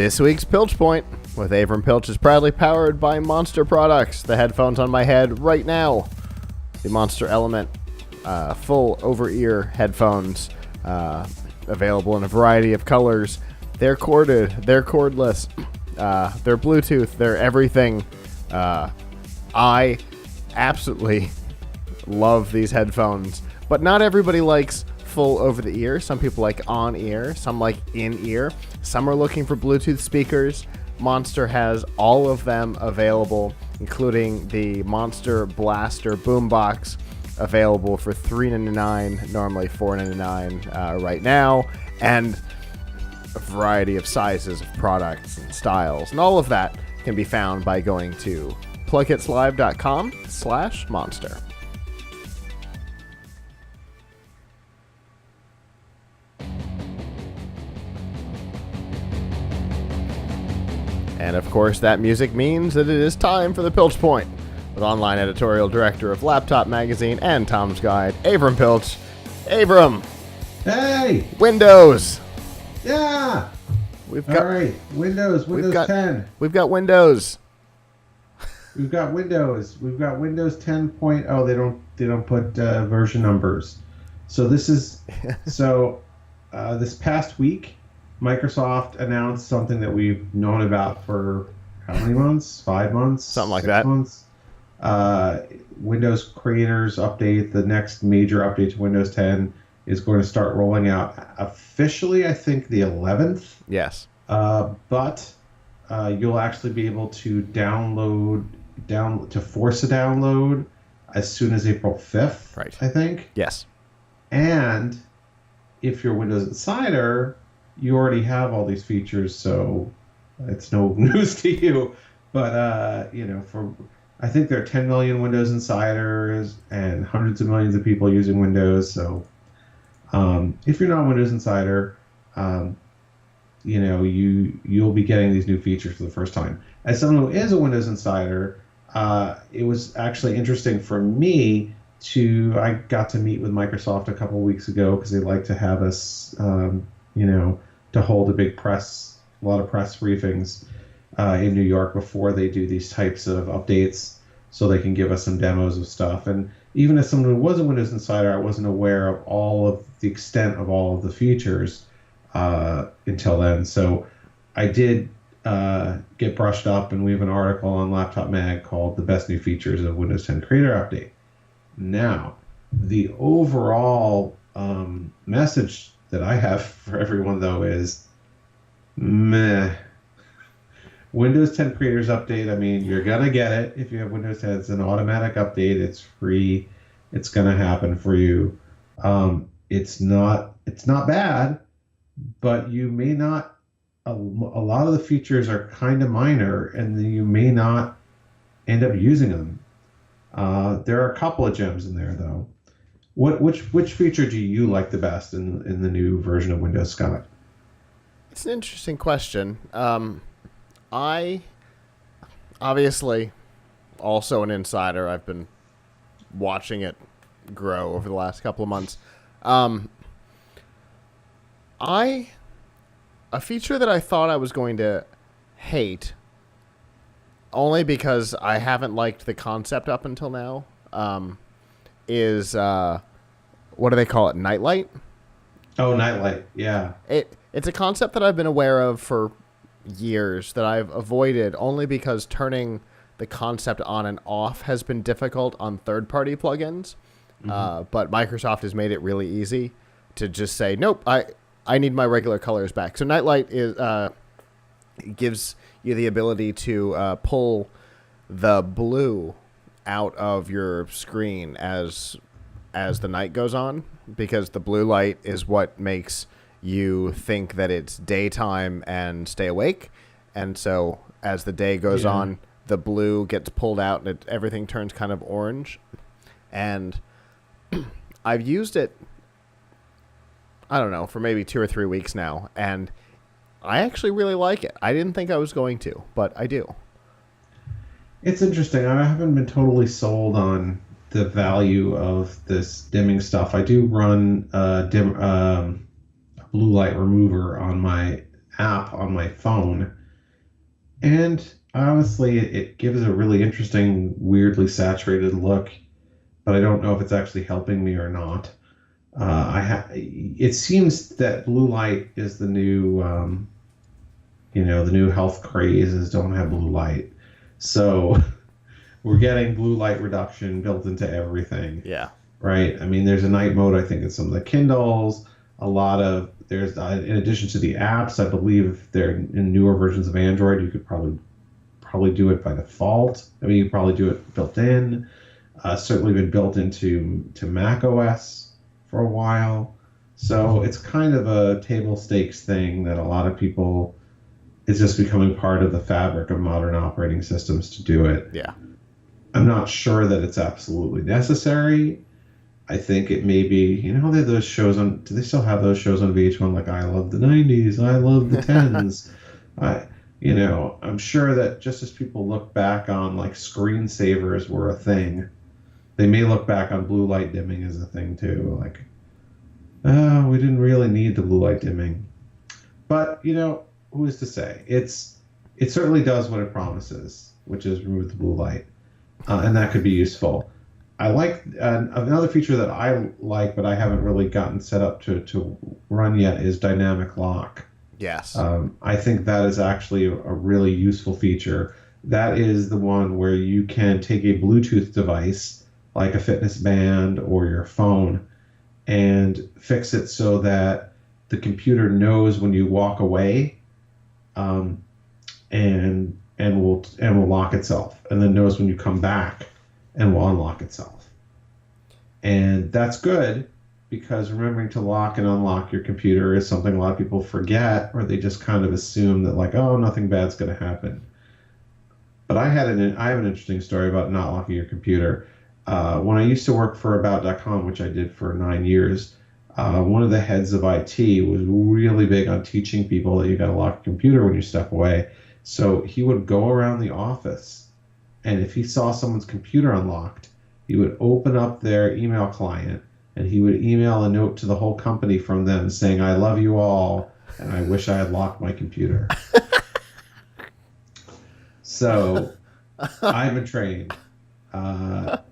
This week's Piltch Point with Avram Piltch is proudly powered by Monster Products. The headphones on my head right now. The Monster Element full over-ear headphones available in a variety of colors. They're corded, they're cordless, they're Bluetooth, they're everything. I absolutely love these headphones, but not everybody likes full over the ear. Some people like on ear, some like in ear, some are looking for Bluetooth speakers. Monster has all of them available, including the Monster Blaster boombox, available for $3.99, normally $4.99 right now, and a variety of sizes of products and styles, and all of that can be found by going to plughitslive.com/monster. And of course, that music means that it is time for the Piltch Point, with online editorial director of Laptop Magazine and Tom's Guide, Avram Piltch. Avram! Hey! Windows! Yeah! All right, Windows 10. We've got Windows. We've got Windows 10.0. They don't put version numbers. So this is this past week, Microsoft announced something that we've known about for how many months? 5 months? Something like 6 that. Months. Windows Creators Update, the next major update to Windows 10, is going to start rolling out officially, I think, the 11th. Yes. But you'll actually be able to force a download as soon as April 5th, Right. I think. Yes. And if you're Windows Insider, you already have all these features, so it's no news to you. But I think there are 10 million Windows Insiders and hundreds of millions of people using Windows. So if you're not a Windows Insider, you'll be getting these new features for the first time. As someone who is a Windows Insider, it was actually interesting for me I got to meet with Microsoft a couple of weeks ago because they like to have us, to hold a lot of press briefings in New York before they do these types of updates, so they can give us some demos of stuff. And even as someone who was a Windows Insider, I wasn't aware of all of the extent of all of the features until then. So I did get brushed up, and we have an article on Laptop Mag called The Best New Features of Windows 10 Creator Update. Now, the overall message that I have for everyone, though, is meh. Windows 10 Creators Update, I mean, you're going to get it if you have Windows 10. It's an automatic update. It's free. It's going to happen for you. It's not bad, but you may not, a lot of the features are kind of minor, and you may not end up using them. There are a couple of gems in there, though. Which feature do you like the best in the new version of Windows, Scott? It's an interesting question. I, obviously, also an insider. I've been watching it grow over the last couple of months. A feature that I thought I was going to hate, only because I haven't liked the concept up until now, is, what do they call it? Nightlight? Oh, Nightlight, yeah. It's a concept that I've been aware of for years, that I've avoided only because turning the concept on and off has been difficult on third-party plugins. Mm-hmm. But Microsoft has made it really easy to just say, nope, I need my regular colors back. So Nightlight gives you the ability to pull the blue out of your screen as the night goes on, because the blue light is what makes you think that it's daytime and stay awake. And so as the day goes on, the blue gets pulled out and everything turns kind of orange. And I've used it, I don't know, for maybe 2 or 3 weeks now, and I actually really like it. I didn't think I was going to, but I do. It's interesting. I haven't been totally sold on the value of this dimming stuff. I do run blue light remover on my app on my phone. And honestly, it gives a really interesting, weirdly saturated look, but I don't know if it's actually helping me or not. It seems that blue light is the new, the new health craze is don't have blue light. So we're getting blue light reduction built into everything. Yeah. Right. I mean, there's a night mode, I think, in some of the Kindles. There's, in addition to the apps, I believe they're in newer versions of Android. You could probably do it by default. I mean, you could probably do it built in. Certainly been built into Mac OS for a while. So it's kind of a table stakes thing that a lot of people, it's just becoming part of the fabric of modern operating systems to do it. Yeah. I'm not sure that it's absolutely necessary. I think it may be, they have those shows on, do they still have those shows on VH1 like I love the 90s, I love the 10s? I'm sure that just as people look back on like screensavers were a thing, they may look back on blue light dimming as a thing too. Like, oh, we didn't really need the blue light dimming. But, who is to say? It certainly does what it promises, which is remove the blue light. And that could be useful. I like another feature that I like, but I haven't really gotten set up to run yet is dynamic lock. Yes. I think that is actually a really useful feature. That is the one where you can take a Bluetooth device like a fitness band or your phone and fix it so that the computer knows when you walk away, and will lock itself, and then knows when you come back and will unlock itself. And that's good because remembering to lock and unlock your computer is something a lot of people forget, or they just kind of assume that like, oh, nothing bad's going to happen. But I have an interesting story about not locking your computer. When I used to work for About.com, which I did for 9 years, one of the heads of IT was really big on teaching people that you got to lock your computer when you step away. So he would go around the office, and if he saw someone's computer unlocked, he would open up their email client, and he would email a note to the whole company from them saying, I love you all, and I wish I had locked my computer. So I've been trained that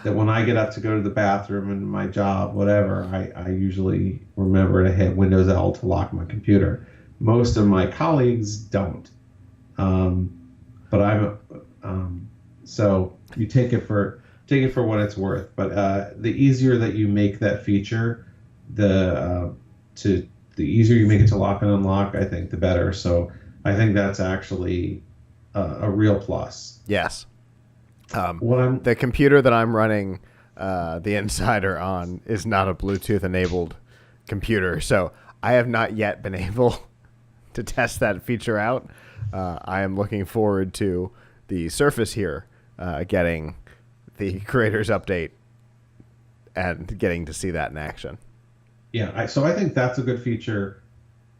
when I get up to go to the bathroom in my job, whatever, I usually remember to hit Windows L to lock my computer. Most of my colleagues don't. But so you take it for what it's worth. But the easier that you make that feature, the easier you make it to lock and unlock, I think, the better. So I think that's actually a real plus. Yes. The computer that I'm running the Insider on is not a Bluetooth-enabled computer, so I have not yet been able to test that feature out. I am looking forward to the Surface here getting the creators update and getting to see that in action. Yeah, so I think that's a good feature.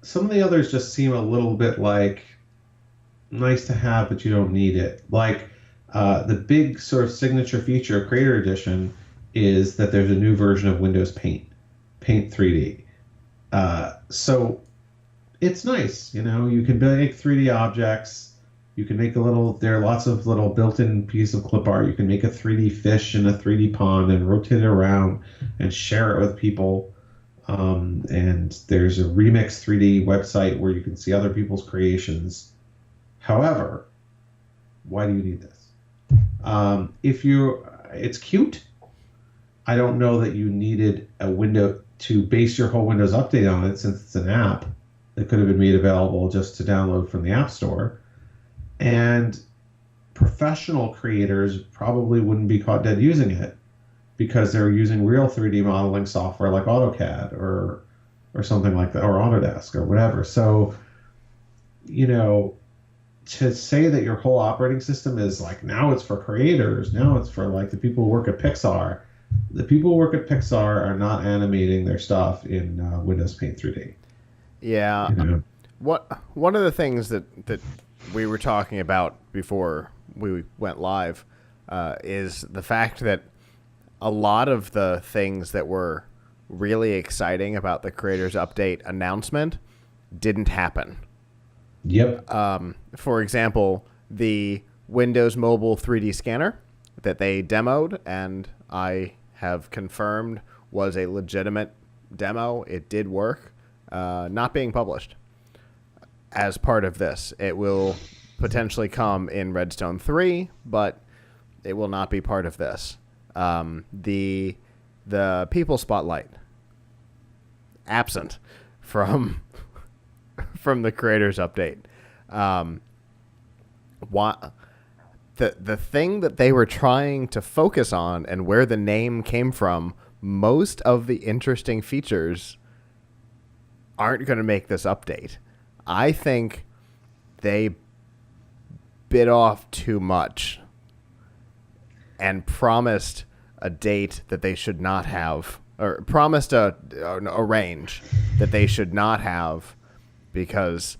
Some of the others just seem a little bit like nice to have, but you don't need it. Like the big sort of signature feature of Creator Edition is that there's a new version of Windows Paint 3D. So it's nice, you can make 3D objects. You can make there are lots of little built-in pieces of clip art. You can make a 3D fish in a 3D pond and rotate it around and share it with people. And there's a Remix 3D website where you can see other people's creations. However, why do you need this? It's cute. I don't know that you needed a window to base your whole Windows update on it, since it's an app that could have been made available just to download from the App Store. And professional creators probably wouldn't be caught dead using it because they're using real 3D modeling software like AutoCAD or something like that, or Autodesk or whatever. So, to say that your whole operating system is like, now it's for creators, now it's for like the people who work at Pixar. The people who work at Pixar are not animating their stuff in Windows Paint 3D. Yeah. One of the things that we were talking about before we went live is the fact that a lot of the things that were really exciting about the Creators Update announcement didn't happen. Yep. For example, the Windows Mobile 3D scanner that they demoed, and I have confirmed was a legitimate demo. It did work. Not being published as part of this. It will potentially come in Redstone 3, but it will not be part of this. The People Spotlight, absent from from the creators update. What the thing that they were trying to focus on and where the name came from, most of the interesting features aren't going to make this update. I think they bit off too much and promised a date that they should not have, or promised a range that they should not have, because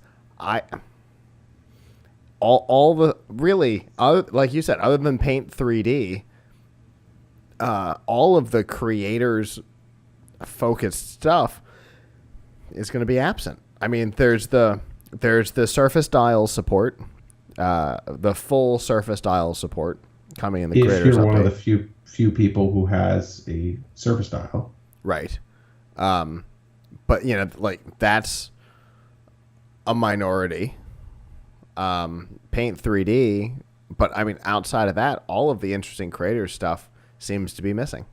all the really, like you said, other than Paint 3D, all of the creators focused stuff is going to be absent. I mean, there's the Surface Dial support, the full Surface Dial support coming in the creators update. If you're one of the few people who has a Surface Dial, right? But like that's a minority. Paint 3D, but I mean, outside of that, all of the interesting creator stuff seems to be missing.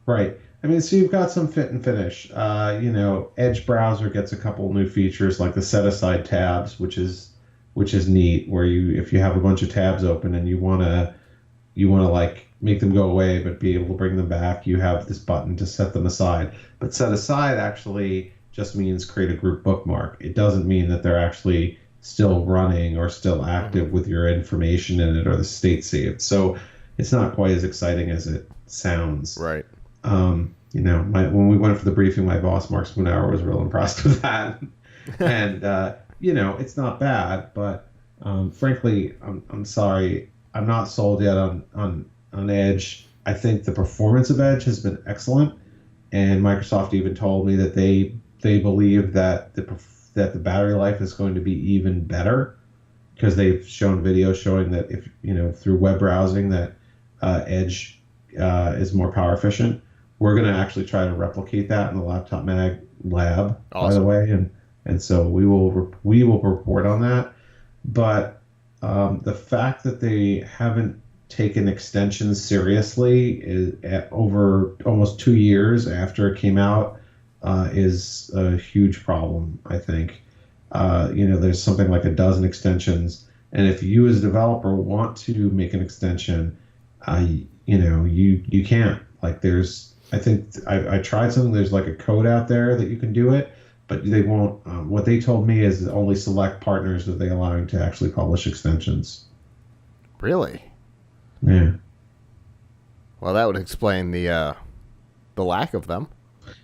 Right. I mean, so you've got some fit and finish. Edge browser gets a couple new features like the set aside tabs, which is neat. Where if you have a bunch of tabs open and you want to like make them go away but be able to bring them back, you have this button to set them aside. But set aside actually just means create a group bookmark. It doesn't mean that they're actually still running or still active with your information in it or the state saved. So it's not quite as exciting as it sounds. Right. When we went for the briefing, my boss, Mark Spoonhour, was real impressed with that. And, it's not bad, but frankly, I'm sorry. I'm not sold yet on Edge. I think the performance of Edge has been excellent. And Microsoft even told me that they believe that the battery life is going to be even better, because they've shown videos showing that if through web browsing that Edge is more power efficient. We're going to actually try to replicate that in the Laptop Mag lab, awesome, by the way, and so we will report on that. But the fact that they haven't taken extensions seriously over almost 2 years after it came out is a huge problem, I think. There's something like a dozen extensions, and if you as a developer want to make an extension, you can't. Like I think I tried something. There's like a code out there that you can do it, but they won't. What they told me is only select partners that they allowing to actually publish extensions. Really? Yeah. Well, that would explain the lack of them.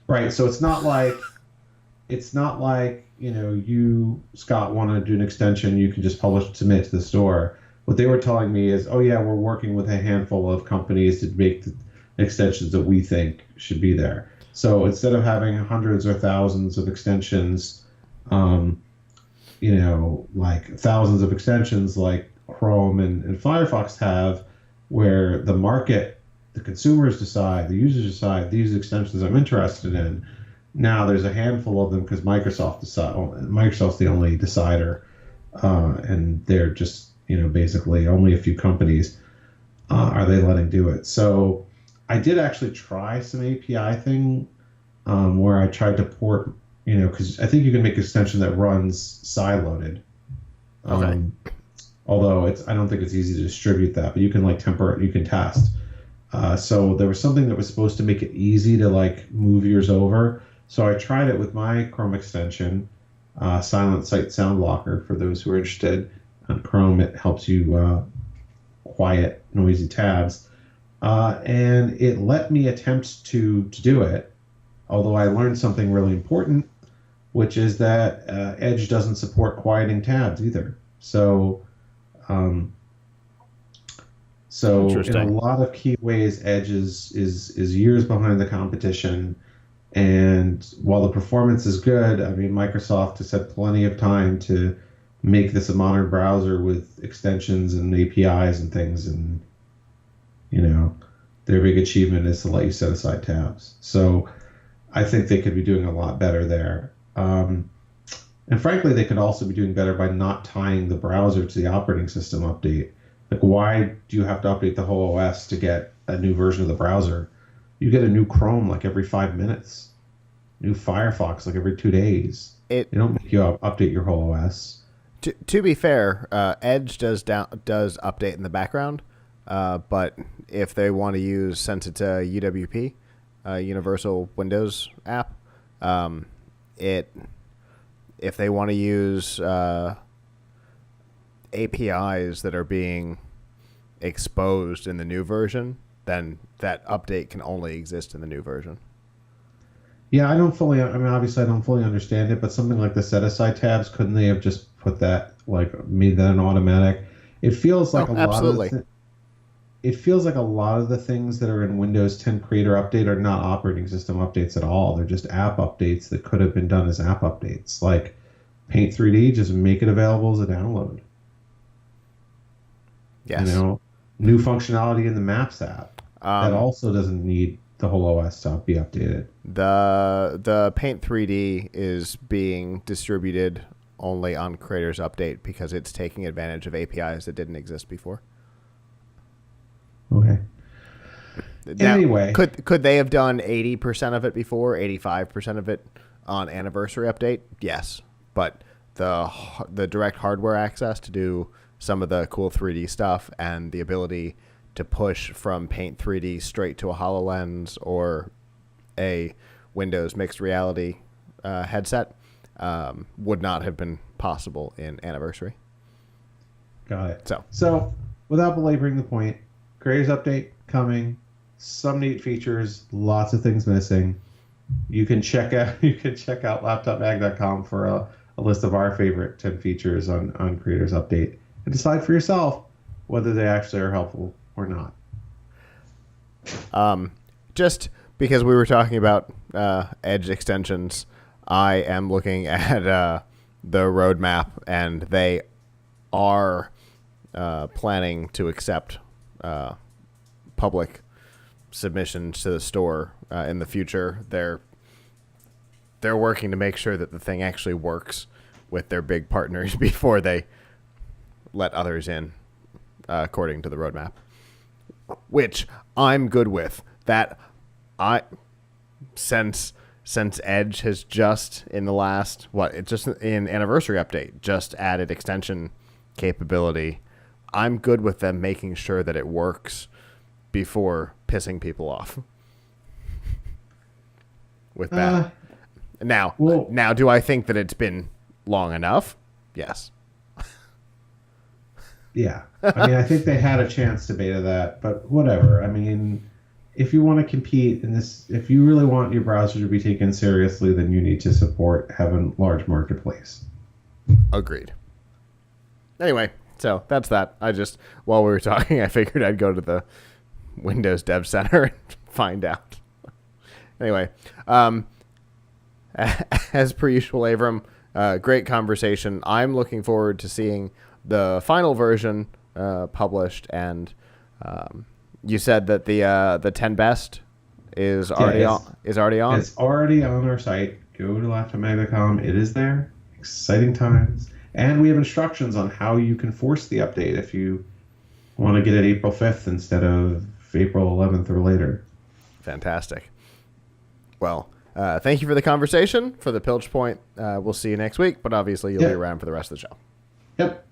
Right. So it's not like you, Scott, want to do an extension, you can just submit to the store. What they were telling me is, oh yeah, we're working with a handful of companies to make the extensions that we think should be there. So instead of having hundreds or thousands of extensions, like thousands of extensions like Chrome and Firefox have, where the market, the consumers decide, the users decide, these extensions I'm interested in. Now there's a handful of them because Microsoft's the only decider, and they're just basically only a few companies are they letting do it. So I did actually try some API thing where I tried to port, because I think you can make an extension that runs sideloaded. Okay. Although I don't think it's easy to distribute that, but you can you can test. So there was something that was supposed to make it easy to like move yours over. So I tried it with my Chrome extension, Silent Site Sound Blocker, for those who are interested. On Chrome, it helps you quiet noisy tabs. And it let me attempt to do it, although I learned something really important, which is that Edge doesn't support quieting tabs either. So in a lot of key ways, Edge is years behind the competition. And while the performance is good, I mean, Microsoft has had plenty of time to make this a modern browser with extensions and APIs and things. And, their big achievement is to let you set aside tabs. So I think they could be doing a lot better there. And frankly, they could also be doing better by not tying the browser to the operating system update. Like, why do you have to update the whole OS to get a new version of the browser? You get a new Chrome like every 5 minutes, new Firefox like every 2 days. They don't make you update your whole OS. To be fair, Edge does update in the background, but if they want to use, since it's a UWP, Universal Windows app, if they want to use APIs that are being exposed in the new version, then that update can only exist in the new version. Yeah, obviously I don't fully understand it, but something like the set aside tabs, couldn't they have just put that, like, made that an automatic? It feels like it feels like a lot of the things that are in Windows 10 Creator Update are not operating system updates at all. They're just app updates that could have been done as app updates. Like Paint 3D, just make it available as a download. Yes. New functionality in the Maps app. That also doesn't need the whole OS to be updated. The Paint 3D is being distributed only on Creator's Update because it's taking advantage of APIs that didn't exist before. Okay. Now, anyway, could they have done 80% of it before, 85% of it on Anniversary Update? Yes, but the direct hardware access to do some of the cool 3D stuff and the ability to push from Paint 3D straight to a HoloLens or a Windows mixed reality headset would not have been possible in Anniversary. Got it. So without belaboring the point, Creators Update coming, some neat features, lots of things missing. You can check out laptopmag.com for a list of our favorite 10 features on Creators Update and decide for yourself whether they actually are helpful or not. Just because we were talking about Edge extensions, I am looking at the roadmap, and they are planning to accept public submissions to the store in the future. They're working to make sure that the thing actually works with their big partners before they let others in, according to the roadmap, which I'm good with. That since Edge has just in the last just in Anniversary Update just added extension capability, I'm good with them making sure that it works before pissing people off with that. Now, do I think that it's been long enough? Yes. Yeah. I think they had a chance to beta that, but whatever. If you want to compete in this, if you really want your browser to be taken seriously, then you need to have a large marketplace. Agreed. Anyway, so that's that. While we were talking, I figured I'd go to the Windows Dev Center and find out. Anyway, as per usual, Avram, great conversation. I'm looking forward to seeing the final version published, and you said that the 10 best is already on. It's already on our site. Go to laptopmag.com. It is there. Exciting times. And we have instructions on how you can force the update if you want to get it April 5th instead of April 11th or later. Fantastic. Well, thank you for the conversation. For the Piltch Point, we'll see you next week, but obviously you'll be around for the rest of the show. Yep.